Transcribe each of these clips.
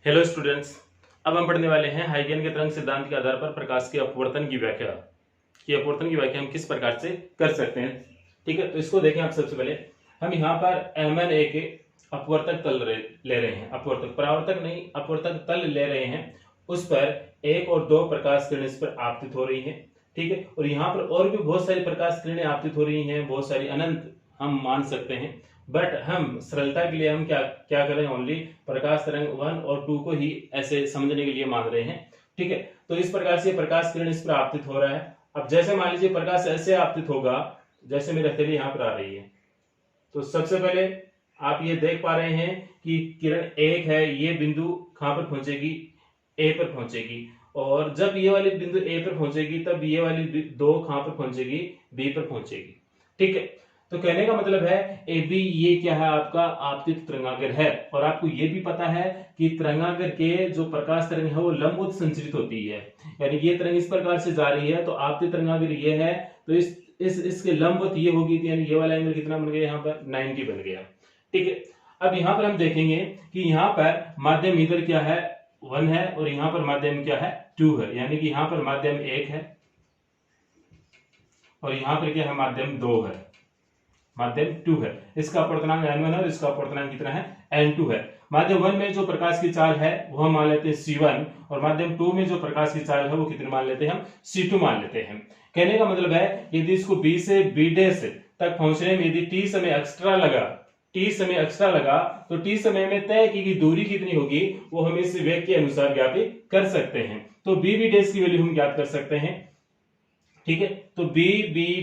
Hello students, अब हम पढ़ने वाले हैं हाइगेन के तरंग सिद्धांत के आधार पर प्रकाश के अपवर्तन की व्याख्या हम किस प्रकार से कर सकते हैं। ठीक है, तो इसको देखें आप। सबसे पहले हम यहाँ पर M1A के अपवर्तक तल ले रहे हैं, अपवर्तक परावर्तक नहीं, अपवर्तक तल ले रहे हैं। उस पर 1 और 2 प्रकाश किरण इस पर आपतित हो रही है। ठीक है, और यहाँ पर और भी बहुत सारी प्रकाश किरणें आपतित हो रही हैं, बहुत सारी, अनंत हम मान सकते हैं। बट हम सरलता के लिए हम क्या क्या करें, ओनली प्रकाश तरंग 1 और 2 को ही ऐसे समझने के लिए मान रहे हैं। ठीक है, तो इस प्रकार से प्रकाश किरण इस पर आपतित हो रहा है। अब जैसे मान लीजिए प्रकाश ऐसे आपतित होगा जैसे मेरी हथेली यहाँ पर आ रही है, तो सबसे पहले आप ये देख पा रहे हैं कि किरण 1 है, ये बिंदु कहां पर पहुंचेगी, ए पर पहुंचेगी। और जब ये वाली बिंदु ए पर पहुंचेगी तब ये वाली 2 कहां पर पहुंचेगी, बी पर पहुंचेगी। ठीक है, तो कहने का मतलब है ए बी ये क्या है, आपका आपतित तरंगाग्र है। और आपको ये भी पता है कि तरंगाग्र के जो प्रकाश तरंग है वो लंबवत संचरित होती है, यानी ये तरंग इस प्रकार से जा रही है तो आपतित तरंगाग्र ये है, तो इसके लंबवत ये होगी, यानी ये वाला एंगल कितना बन गया, यहाँ पर 90 बन गया। ठीक है, अब यहाँ पर हम देखेंगे कि यहाँ पर माध्यम इधर क्या है, 1 है, और यहाँ पर माध्यम क्या है, 2 है, यानी कि यहाँ पर माध्यम 1 है और यहाँ पर क्या है, माध्यम 2 है, माध्यम 2 है। इसका अपवर्तनांक n1 है और इसका अपवर्तनांक कितना है, n2 है। माध्यम 1 में जो प्रकाश की चाल है वो हम मान लेते हैं c1, और माध्यम 2 में जो प्रकाश की चाल है वो कितने मान लेते हैं, हम c2 मान लेते हैं। कहने का मतलब है यदि इसको b से b डैश तक पहुंचने में यदि t समय एक्स्ट्रा लगा तो t समय में तय की गई दूरी कितनी होगी वो हम इस वेग के अनुसार ज्ञापित कर सकते हैं। तो b डैश की वैल्यू हम ज्ञात कर सकते हैं। ठीक है, तो b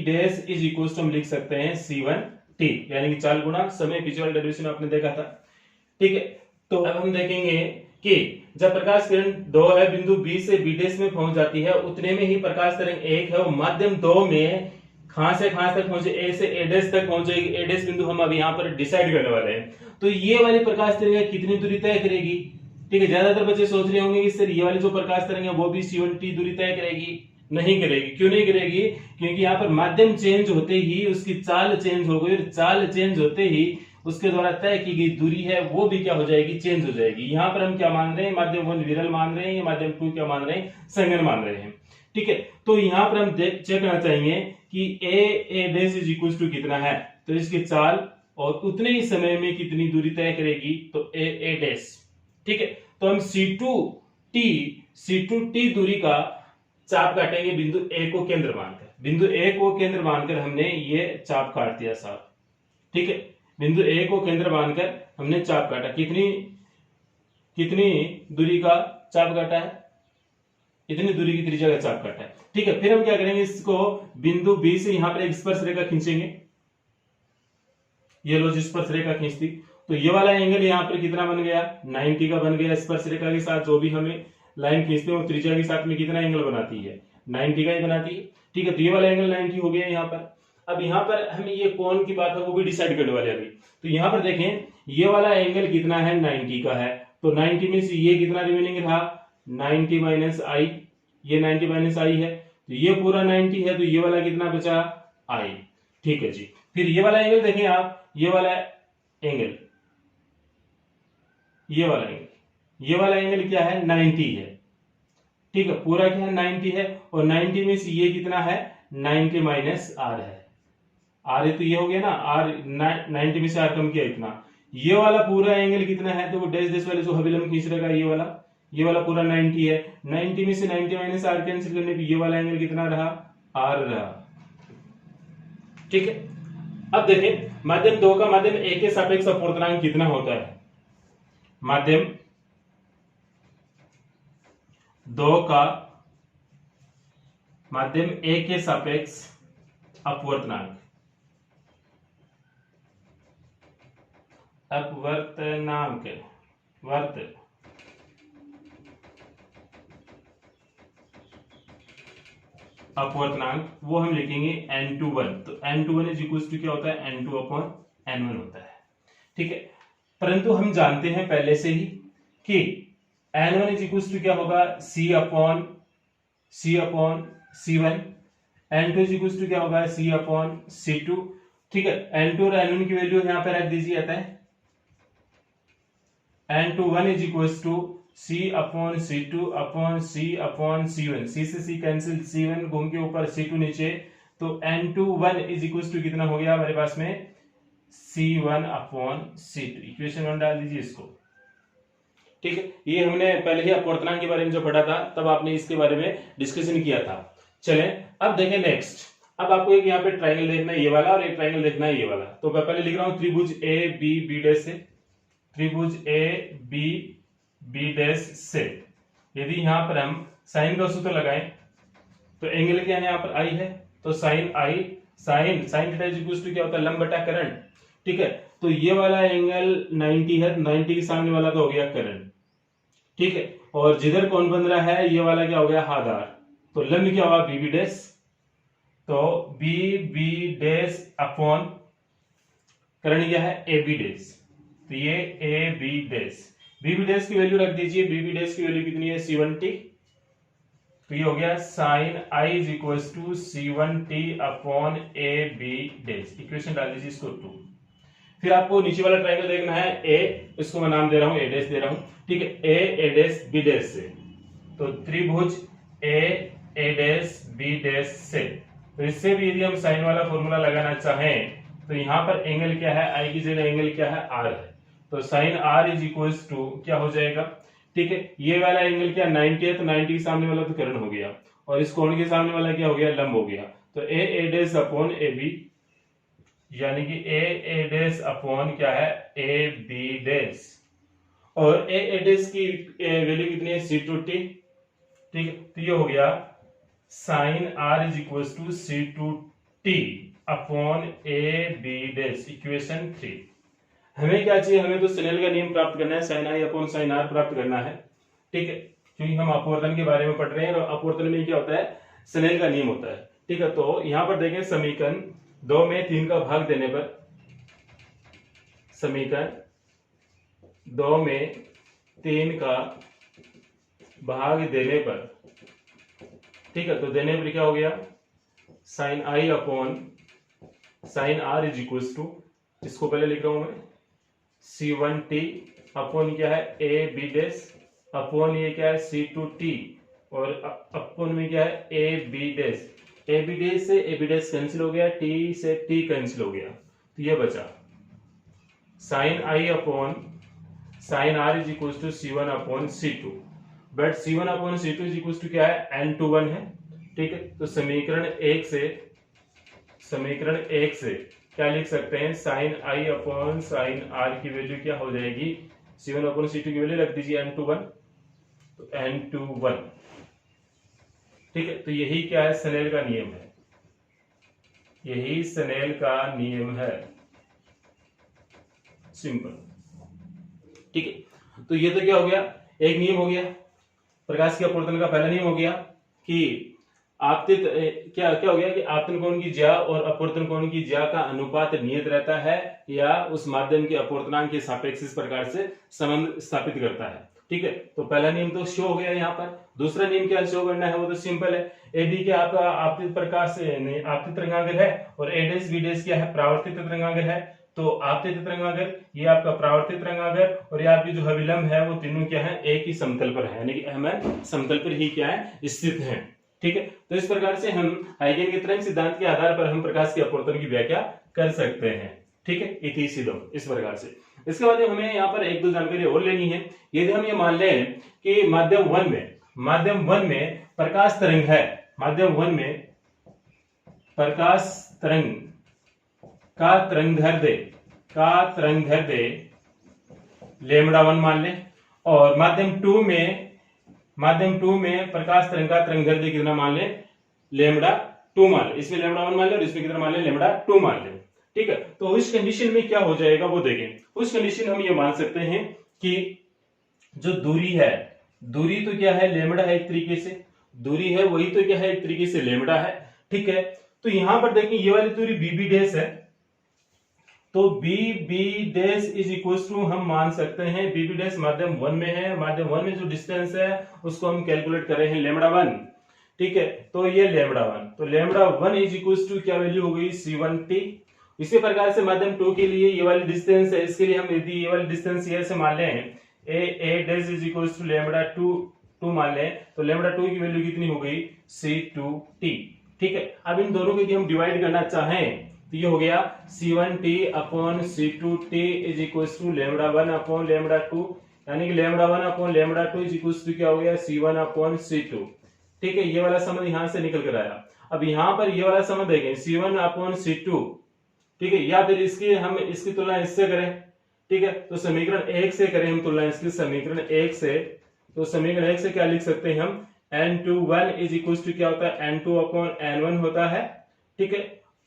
dash is equal to हम लिख सकते हैं c1t, यानी कि चाल गुणा समय, पीछे वाले डेरिवेशन आपने देखा था। ठीक है, तो अब हम देखेंगे कि जब प्रकाश किरण 2 है, बिंदु b से b डैश में पहुंच जाती है, उतने में ही प्रकाश तरंग 1 है वो माध्यम 2 में कहां से कहां तक पहुंचे, a से a डैश तक पहुंचेगी। a डैश बिंदु हम अब यहाँ पर डिसाइड करने वाले हैं। तो ये वाली प्रकाश तरंग कितनी दूरी तय करेगी। ठीक है, ज्यादातर बच्चे सोच रहे होंगे कि सर ये वाली जो प्रकाश तरंग है वो भी c1t दूरी तय करेगी। नहीं करेगी। क्यों नहीं करेगी, क्योंकि यहाँ पर माध्यम चेंज होते ही उसकी चाल चेंज हो गई, और चाल चेंज होते ही उसके द्वारा तय की गई दूरी है वो भी क्या हो जाएगी, चेंज हो जाएगी। यहाँ पर हम क्या मान रहे हैं, माध्यम 1 विरल मान रहे हैं, या माध्यम 2 क्या मान रहे हैं, संगन मान रहे हैं। ठीक है, तो यहाँ पर हम चेक करना चाहेंगे कि ए डैश इज इक्वल टू कितना है, तो इसकी चाल और उतने ही समय में कितनी दूरी तय करेगी, तो ए डैश। ठीक है, तो हम C2T दूरी का चाप काटेंगे बिंदु ए को केंद्र मानकर हमने ये चाप काट दिया साहब। ठीक है, बिंदु ए को केंद्र मानकर हमने चाप काटा। कितनी दूरी का चाप काटा है, इतनी दूरी की त्रिज्या का चाप काटा है। ठीक है, फिर हम क्या करेंगे, इसको बिंदु बी से यहां पर एक स्पर्श रेखा खींचेंगे। ये लो जी स्पर्श रेखा खींचती, तो ये वाला एंगल यहाँ पर कितना बन गया, 90 का बन गया। स्पर्श रेखा के साथ जो भी हमें लाइन खींचते हैं वो त्रिज्या के साथ में कितना एंगल बनाती है, 90 का ही बनाती है। ठीक है, तो ये वाला एंगल 90 हो गया यहाँ पर। अब यहाँ पर हमें ये कोण की बात है वो भी डिसाइड करने वाले अभी। तो यहाँ पर देखें ये वाला एंगल कितना है, 90 का है, तो 90 में से ये कितना रिमेनिंग रहा, 90 माइनस आई, ये 90 माइनस आई है, तो ये पूरा 90 है, तो ये वाला कितना बचा, आई। ठीक है जी, फिर ये वाला एंगल देखें आप, ये वाला एंगल क्या है, 90 है। ठीक है, पूरा क्या है, 90 है, और 90 में से ये कितना है, 90 माइनस आर है। आर है तो ये हो गया ना, आर 90 में से आर कम किया इतना। ये वाला पूरा एंगल कितना है, तो वो डैश डैश वाले जो हवेलम खींच रहा है, ये वाला पूरा 90 है। 90 में से 90 माइनस आर कैंसिल करने पे ये वाला एंगल कितना रहा, आर रहा। ठीक है, अब देखें माध्यम 2 का माध्यम 1 के सापेक्ष अपवर्तनांक कितना होता है। माध्यम 2 का माध्यम 1 के सापेक्ष अपवर्तनांक वो हम लिखेंगे n21। तो n21 इज इक्वल टू क्या होता है, n2 अपॉन n1 होता है। ठीक है, परंतु हम जानते हैं पहले से ही कि n1 इज इक्वल टू क्या होगा, c upon c1, n2 is equal to क्या होगा, c अपॉन c2। ठीक है, n2 और n1 की वैल्यू यहां पर रख दीजिए, आता है n21 is equal to C upon C two upon C one, C से सी कैंसिल, C1 घूम के ऊपर C2 नीचे, तो N21 इज इक्वल टू कितना हो गया हमारे पास में C1 अपॉन C2। इक्वेशन 1 डाल दीजिए इसको। ठीक है, ये हमने पहले ही अपवर्तनांक के बारे में जो पढ़ा था तब आपने इसके बारे में डिस्कशन किया था। चलें अब देखें नेक्स्ट। अब आपको एक यहाँ पे ट्राइंगल देखना है ये वाला और एक ट्राइंगल देखना है ये वाला। तो मैं पहले लिख रहा हूं त्रिभुज ए बी बी डैश से, त्रिभुज ए बी बी डैश से यदि यहाँ पर हम साइन का सूत्र लगाएं तो एंगल क्या है यहाँ पर आई है, तो sine i, sine theta is equal to क्या होता है लंब बटा करण। ठीक है, तो ये वाला एंगल 90 है, 90 के सामने वाला तो हो गया करण। ठीक है, और जिधर कौन बन रहा है ये वाला क्या हो गया आधार, तो लंब क्या होगा बी बी डैश, तो बी बी डैश अपॉन करण क्या है ए बी डैश, तो ये A B dash, B B dash की वैल्यू रख दीजिए, बी बी डैश की वैल्यू कितनी है C1t, तो ये हो गया sine I is equal to C1t upon A B dash. Equation डाल दीजिए इसको 2। फिर आपको नीचे वाला ट्रायंगल देखना है ए, इसको मैं नाम दे रहा हूं ए डैश दे रहा हूं। ठीक है, ए डैश बी डैश से, तो त्रिभुज ए डैश बी डैश से, तो इससे भी यदि हम साइन वाला फॉर्मूला लगाना चाहें तो यहाँ पर एंगल क्या है आई की जगह एंगल क्या है आर है, तो sine R is equal to क्या हो जाएगा। ठीक है, ये वाला एंगल क्या 90 है, तो 90 के सामने वाला तो करण हो गया और इस कोण के सामने वाला क्या हो गया लंब हो गया, तो ए डैश अपॉन ए बी, यानी कि ए डैश अपॉन क्या है ए बी डैश, और ए डैश की वैल्यू कितनी है C2t। ठीक है, तो ये हो गया sine R is equal to C2t upon A B dash. Equation 3। हमें क्या चाहिए, हमें तो स्नेल का नियम प्राप्त करना है, sine I upon sine R प्राप्त करना है। ठीक है, क्योंकि हम अपवर्तन के बारे में पढ़ रहे हैं और अपवर्तन में क्या होता है स्नेल का नियम होता है। ठीक है, तो यहां पर देखें समीकरण 2 में 3 का भाग देने पर, समीकरण 2 में 3 का भाग देने पर, ठीक है, तो देने पर क्या हो गया sine I upon sine R is equal to, इसको पहले लिख रहा हूं मैं C1t अपॉन क्या है ए बी डैश अपॉन ये क्या है C2t और अपॉन में क्या है A B dash, A B dash से ए बी डैश कैंसिल हो गया, t से t कैंसिल हो गया, तो ये बचा sine I upon sine R is equal to C1 upon C2, but C1 upon C2 is equal to क्या है N21 है। ठीक है, तो समीकरण 1 से क्या लिख सकते हैं sine I upon sine R की वैल्यू क्या हो जाएगी C1 अपॉन C2 की वैल्यू रख दीजिए N21, तो N21। ठीक है, तो यही क्या है स्नेल का नियम है, यही स्नेल का नियम है, सिंपल। ठीक है, तो ये तो क्या हो गया एक नियम हो गया, प्रकाश के अपवर्तन का पहला नियम हो गया कि आपतित क्या हो गया कि आपतन कोण की ज्या और अपवर्तन कोण की ज्या का अनुपात नियत रहता है या उस माध्यम के अपवर्तनांक के सापेक्ष इस प्रकार से संबंध स्थापित करता है। ठीक है, तो पहला नियम तो शो हो गया यहाँ पर। दूसरा नियम क्या शो करना है वो तो सिंपल है, एडी क्या आपका आपतित प्रकाश आपतित तरंगाग्र है और ए डैश बी डैश क्या है परावर्तित तरंगाग्र है, तो आपतित तरंगाग्र ये आपका परावर्तित तरंगाग्र और ये आपकी जो अभिलंब है वो तीनों क्या है एक ही समतल पर है, यानी कि हमें समतल पर ही क्या है स्थित है। ठीक है, तो इस प्रकार से हम हाइगेन के तरंग सिद्धांत के आधार पर हम प्रकाश के अपवर्तन की व्याख्या कर सकते हैं। ठीक है, इति सिद्धम, इस प्रकार से। इसके बाद हमें यहाँ पर एक दो जानकारी और लेनी है। यदि हम ये मान लें कि माध्यम 1 में प्रकाश तरंग है, माध्यम 1 में प्रकाश तरंग का तरंगदैर्ध्य λ1 मान लें, और माध्यम 2 में प्रकाश तरंग का तरंगदैर्ध्य कितना मान ले λ2 मान ले, इसमें λ1 मान ले और इसमें कितना मान ले λ2 मान ले। ठीक है, तो इस कंडीशन में क्या हो जाएगा वो देखें। उस कंडीशन हम ये मान सकते हैं कि जो दूरी है, दूरी तो क्या है λ है, एक तरीके से दूरी है वही तो क्या है एक तरीके से λ है। ठीक है, तो यहां पर देखें ये वाली दूरी बी बी डैश है, तो B B dash is equal to हम मान सकते हैं बी बी डैश माध्यम 1 में है, माध्यम 1 में जो डिस्टेंस है उसको हम कैलकुलेट कर रहे हैं λ1। ठीक है, तो ये λ1, तो λ1 इज इक्वल टू क्या वैल्यू हो गई C1t। इसी प्रकार से माध्यम 2 के लिए ये वाली डिस्टेंस है, इसके लिए हम यदि ये वाली डिस्टेंस ये से मान लें A dash is equal to lambda two मान लें तो लैम्बडा 2 की वैल्यू कितनी हो गई C2T। ठीक है, अब इन दोनों को यदि हम डिवाइड करना चाहें तो ये हो गया C1T upon C2T is equal to lambda 1 upon lambda 2, यानी कि lambda 1 upon lambda 2 is equal to क्या हो गया C1 अपॉन C2। ठीक है, ये वाला संबंध यहां से निकल कर आया। अब यहां पर ये वाला संबंध देखें C1 अपॉन C2, ठीक है, या फिर इसकी तुलना इससे करें। ठीक है, तो समीकरण 1 से करें हम तुलना इसकी समीकरण 1 से, तो समीकरण 1 से क्या लिख सकते हैं हम N21 इज इक्वल टू क्या होता है N2 अपॉन N1 होता है। ठीक है,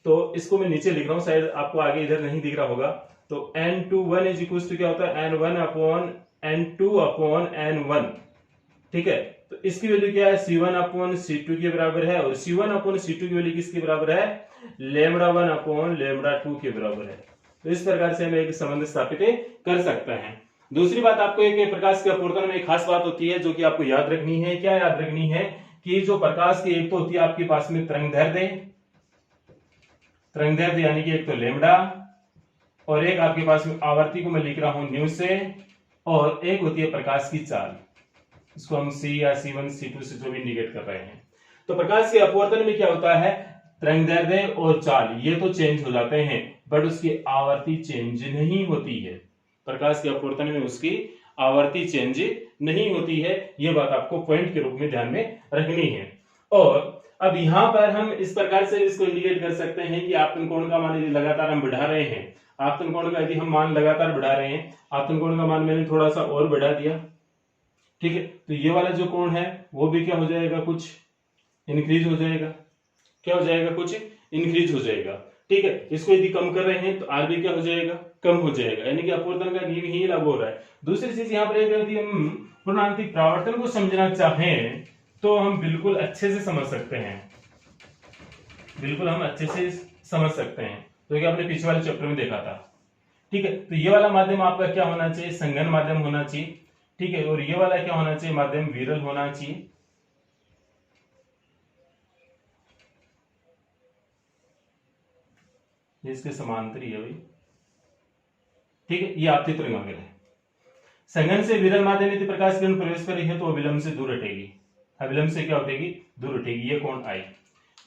तो इसको मैं नीचे लिख रहा हूं, शायद आपको आगे इधर नहीं दिख रहा होगा। तो N21 इज इक्वल टू क्या होता है N1 upon N2 upon N1। ठीक है, तो इसकी वैल्यू क्या है C1 अपॉन C2 के बराबर है, और C1 अपॉन C2 की वैल्यू किसके बराबर है लैम्बडा 1 अपॉन लैम्बडा 2 के बराबर है। तो इस प्रकार से हम एक संबंध स्थापित कर सकते हैं। दूसरी बात, आपको एक प्रकाश के अपवर्तन में एक खास बात होती है जो कि आपको याद रखनी है। क्या याद रखनी है कि जो प्रकाश की एक तो होती है आपके पास में तरंगदैर्ध्य यानी कि एक तो लैम्बडा, और एक आपके पास में आवर्ती को मैं लिख रहा हूं न्यू से, और एक होती है प्रकाश की चाल, इसको हम C या C1 C2 से जो भी इंडिकेट कर रहे हैं। तो प्रकाश के अपवर्तन में क्या होता है तरंगदैर्ध्य और चाल ये तो चेंज हो जाते हैं, बट उसकी आवर्ती चेंज नहीं होती है। प्रकाश के अपवर्तन में उसकी आवर्ती चेंज नहीं होती है, ये बात आपको पॉइंट के रूप में ध्यान में रखनी है। और अब यहां पर हम इस प्रकार से इसको इंडिकेट कर सकते हैं कि आपतन कोण का मान यदि लगातार हम बढ़ा रहे हैं, आपतन कोण का यदि हम मान लगातार बढ़ा रहे हैं, आपतन कोण का मान मैंने थोड़ा सा और बढ़ा दिया, ठीक है, तो ये वाला जो कोण है वो भी क्या हो जाएगा कुछ इंक्रीज हो जाएगा। क्या हो जाएगा कुछ इंक्रीज हो जाएगा। ठीक है, इसको यदि कम कर रहे हैं तो आर भी क्या हो जाएगा कम हो जाएगा, यानी कि अपवर्तन का नियम ही लागू हो रहा है। दूसरी चीज यहाँ पर यदि हम पूर्णांतिक परावर्तन को समझना चाहें तो हम बिल्कुल अच्छे से समझ सकते हैं, बिल्कुल हम अच्छे से समझ सकते हैं, तो क्या आपने पिछले वाले चैप्टर में देखा था। ठीक है, तो ये वाला माध्यम आपका क्या होना चाहिए संघन माध्यम होना चाहिए। ठीक है, और ये वाला क्या होना चाहिए माध्यम विरल होना चाहिए। इसके समांतर है भाई। ठीक है, ये आपकी तरंगाग्र है। संघन से विरल माध्यम यदि प्रकाश किरण प्रवेश कर रही है तो अविलंब से दूर हटेगी, अविलंब से क्या उठेगी दूर उठेगी, ये कोण आई।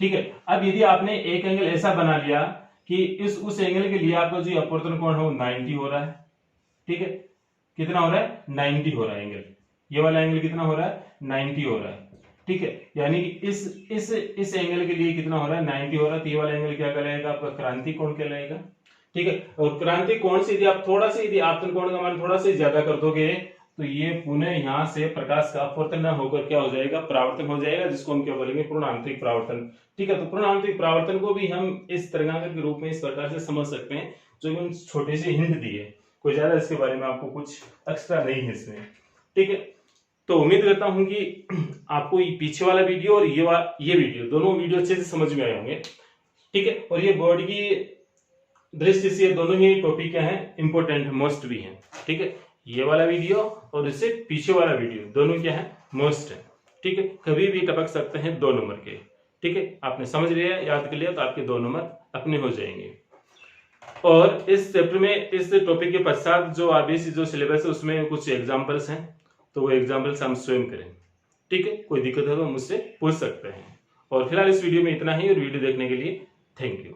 ठीक है, अब यदि आपने एक एंगल ऐसा बना लिया कि उस एंगल के लिए आपका जो अपवर्तन कोण है वो 90 हो रहा है। ठीक है, कितना हो रहा है 90 हो रहा है एंगल, ये वाला एंगल कितना हो रहा है 90 हो रहा है। ठीक है, यानी कि इस एंगल के लिए कितना हो रहा है 90 हो रहा है, तो ये वाला एंगल क्या कहलाएगा आपका क्रांति कोण कहलाएगा। ठीक है, और क्रांति कोण से यदि आप थोड़ा सा यदि आपतन कोण का मान थोड़ा सा ज्यादा कर दोगे तो ये पुनः यहां से प्रकाश का अपवर्तन न होकर क्या हो जाएगा परावर्तन हो जाएगा, जिसको हम क्या बोलेंगे पूर्णांतरिक परावर्तन। ठीक है, तो पूर्णांतरिक परावर्तन को भी हम इस तरंगाग्र के रूप में इस प्रकार से समझ सकते हैं, जो हम छोटे से हिंट दिए, कोई ज्यादा इसके बारे में आपको कुछ एक्स्ट्रा नहीं है इसमें। ठीक है, तो उम्मीद करता हूं कि आपको ये पीछे वाला वीडियो और ये वीडियो दोनों वीडियो अच्छे से समझ में आए होंगे। ठीक है, और ये बोर्ड की दृष्टि से दोनों ही टॉपिक क्या है इंपॉर्टेंट मोस्ट भी हैं। ठीक है, ये वाला वीडियो और इससे पीछे वाला वीडियो दोनों क्या है मोस्ट है। ठीक है, कभी भी टपक सकते हैं 2 नंबर के। ठीक है, आपने समझ लिया याद कर लिया तो आपके 2 नंबर अपने हो जाएंगे। और इस चैप्टर में इस टॉपिक के पश्चात जो आबीसी जो सिलेबस है उसमें कुछ एग्जाम्पल्स हैं, तो वो एग्जाम्पल्स हम स्वयं करें। ठीक है, कोई दिक्कत है तो मुझसे पूछ सकते हैं। और फिलहाल इस वीडियो में इतना ही, और वीडियो देखने के लिए थैंक यू।